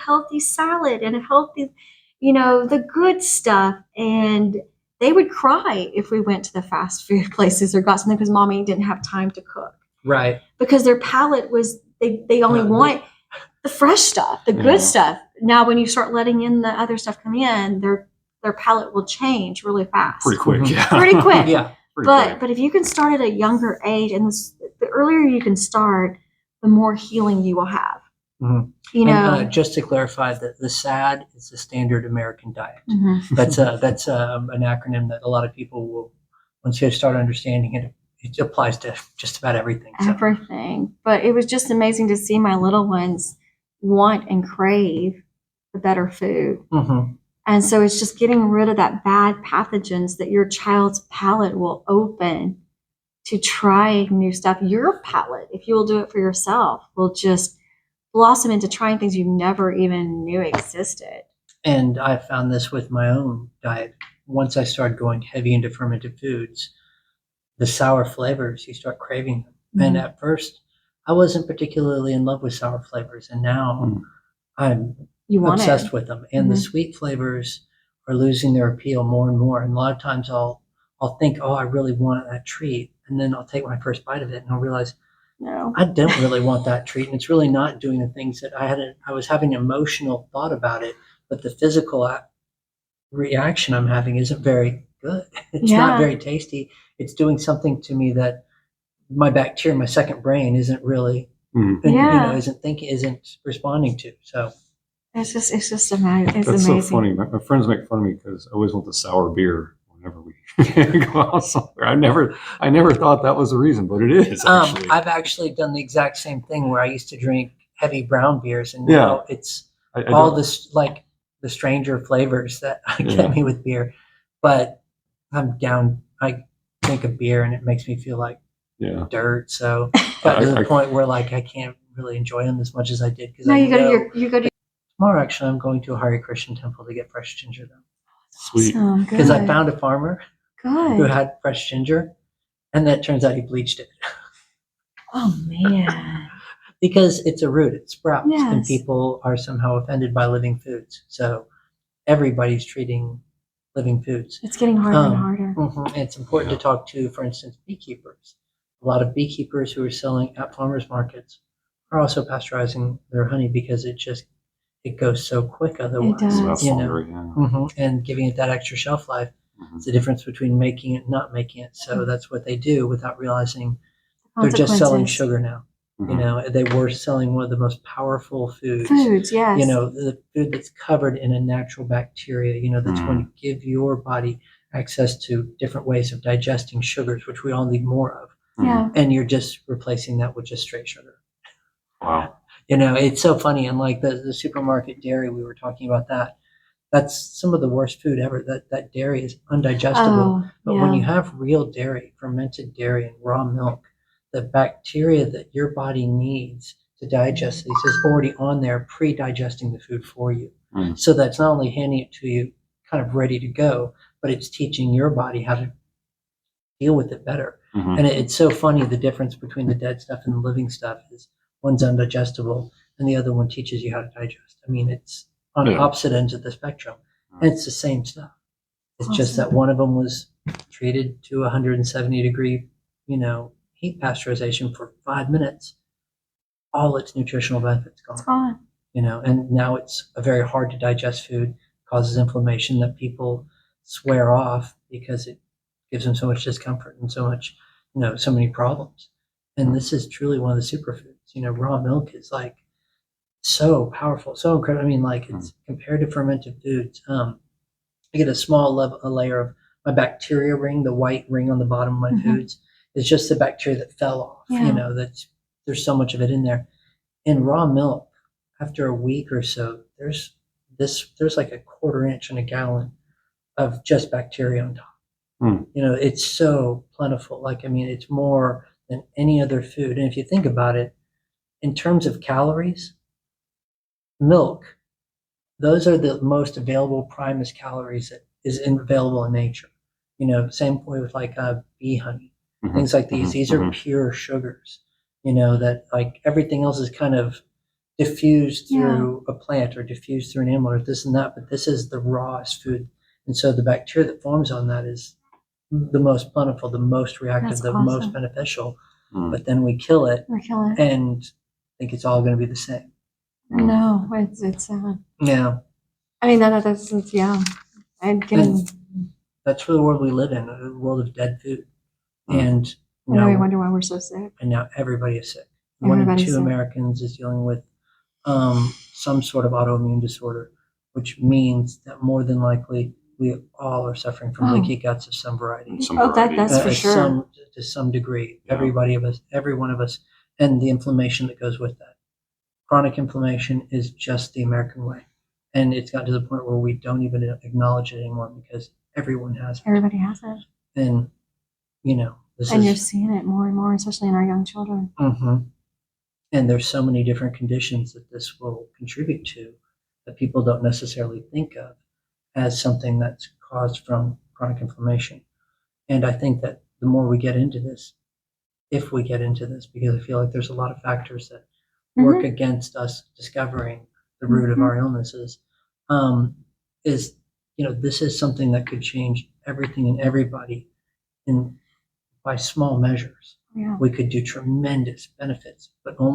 healthy salad and a healthy, the good stuff. And they would cry if we went to the fast food places or got something because mommy didn't have time to cook. Right. Because their palate was, they only want the fresh stuff, the good stuff. Now, when you start letting in the other stuff come in, their palate will change really fast. Pretty quick, yeah. Pretty quick. Yeah. But if you can start at a younger age, and the earlier you can start, the more healing you will have. Mm-hmm. And just to clarify, the SAD is the Standard American Diet. Mm-hmm. That's an acronym that a lot of people will, once you start understanding it, it applies to just about everything. So. Everything. But it was just amazing to see my little ones want and crave the better food. Mm-hmm. And so it's just getting rid of that bad pathogens that your child's palate will open to try new stuff. Your palate, if you will do it for yourself, will just blossom into trying things you never even knew existed. And I found this with my own diet. Once I started going heavy into fermented foods, the sour flavors, you start craving them. Mm-hmm. And at first, I wasn't particularly in love with sour flavors. And now I'm obsessed with them. And the sweet flavors are losing their appeal more and more. And a lot of times I'll think, I really want that treat. And then I'll take my first bite of it and I'll realize, no, I don't really want that treat. And it's really not doing the things that I was having an emotional thought about it, but the physical reaction I'm having isn't very good. It's not very tasty. It's doing something to me that my bacteria, my second brain isn't really, isn't responding to. So it's just amazing. That's so funny. My friends make fun of me because I always want the sour beer whenever we go out somewhere. I never thought that was the reason, but it is. Actually. I've actually done the exact same thing where I used to drink heavy brown beers, and now it's all this like the stranger flavors that get me with beer. But I'm down. I drink a beer and it makes me feel like dirt. So got to the point where like I can't really enjoy them as much as I did because you go to. Tomorrow, actually, I'm going to a Hare Krishna temple to get fresh ginger, though. Sweet. Because I found a farmer who had fresh ginger, and that turns out he bleached it. Oh, man. Because it's a root, it sprouts, and people are somehow offended by living foods. So everybody's treating living foods. It's getting harder and harder. Mm-hmm. It's important to talk to, for instance, beekeepers. A lot of beekeepers who are selling at farmers markets are also pasteurizing their honey because it goes so quick otherwise. It does. And giving it that extra shelf life. It's the difference between making it and not making it. So that's what they do without realizing they're just selling sugar now. They were selling one of the most powerful foods. Yes. The food that's covered in a natural bacteria, that's going to give your body access to different ways of digesting sugars, which we all need more of. Yeah. And you're just replacing that with just straight sugar. Wow. It's so funny. And like the supermarket dairy, we were talking about that. That's some of the worst food ever. That dairy is undigestible. But when you have real dairy, fermented dairy and raw milk, the bacteria that your body needs to digest these is already on there pre-digesting the food for you. So that's not only handing it to you kind of ready to go, but it's teaching your body how to deal with it better. And it's so funny, the difference between the dead stuff and the living stuff is one's undigestible and the other one teaches you how to digest. I mean, it's on opposite ends of the spectrum. And it's the same stuff. It's just that one of them was treated to 170 degree, heat pasteurization for 5 minutes. All its nutritional benefits gone. It's gone. And now it's a very hard to digest food, causes inflammation that people swear off because it gives them so much discomfort and so much, so many problems. And this is truly one of the superfoods. Raw milk is like so powerful, so incredible. I mean, like it's compared to fermented foods. I get a small a layer of my bacteria ring, the white ring on the bottom of my foods is just the bacteria that fell off. There's so much of it in there. In raw milk, after a week or so, there's like a 1/4 inch in a gallon of just bacteria on top. It's so plentiful. Like, I mean, it's more than any other food. And if you think about it, in terms of calories, milk, those are the most available primest calories that is available in nature. Same way with like bee honey, things like these. These are pure sugars. That like everything else is kind of diffused Yeah. through a plant or diffused through an animal or this and that, but this is the rawest food. And so the bacteria that forms on that is the most plentiful, the most reactive, That's the awesome. most beneficial. Mm. But then we kill it We're killing it. and think it's all going to be the same. No, it's sad. Yeah. I mean, that's yeah. I'm getting. That's the world we live in, a world of dead food. Mm. And I know we now, wonder why we're so sick. and now everybody is sick. 1 in Everybody's 2 sick. Americans is dealing with some sort of autoimmune disorder, which means that more than likely we all are suffering from Oh. leaky guts of some variety. Some Oh, variety. that's for sure. To some degree. Yeah. Every one of us, and the inflammation that goes with that. Chronic inflammation is just the American way. And it's gotten to the point where we don't even acknowledge it anymore because everyone has it. Everybody has it, And, this and you're is, seeing it more and more, especially in our young children. Mhm. And there's so many different conditions that this will contribute to that people don't necessarily think of as something that's caused from chronic inflammation. And I think that the more we get into this, if we get into this, because I feel like there's a lot of factors that work against us discovering the root of our illnesses, is, this is something that could change everything and everybody by small measures. Yeah. We could do tremendous benefits, but only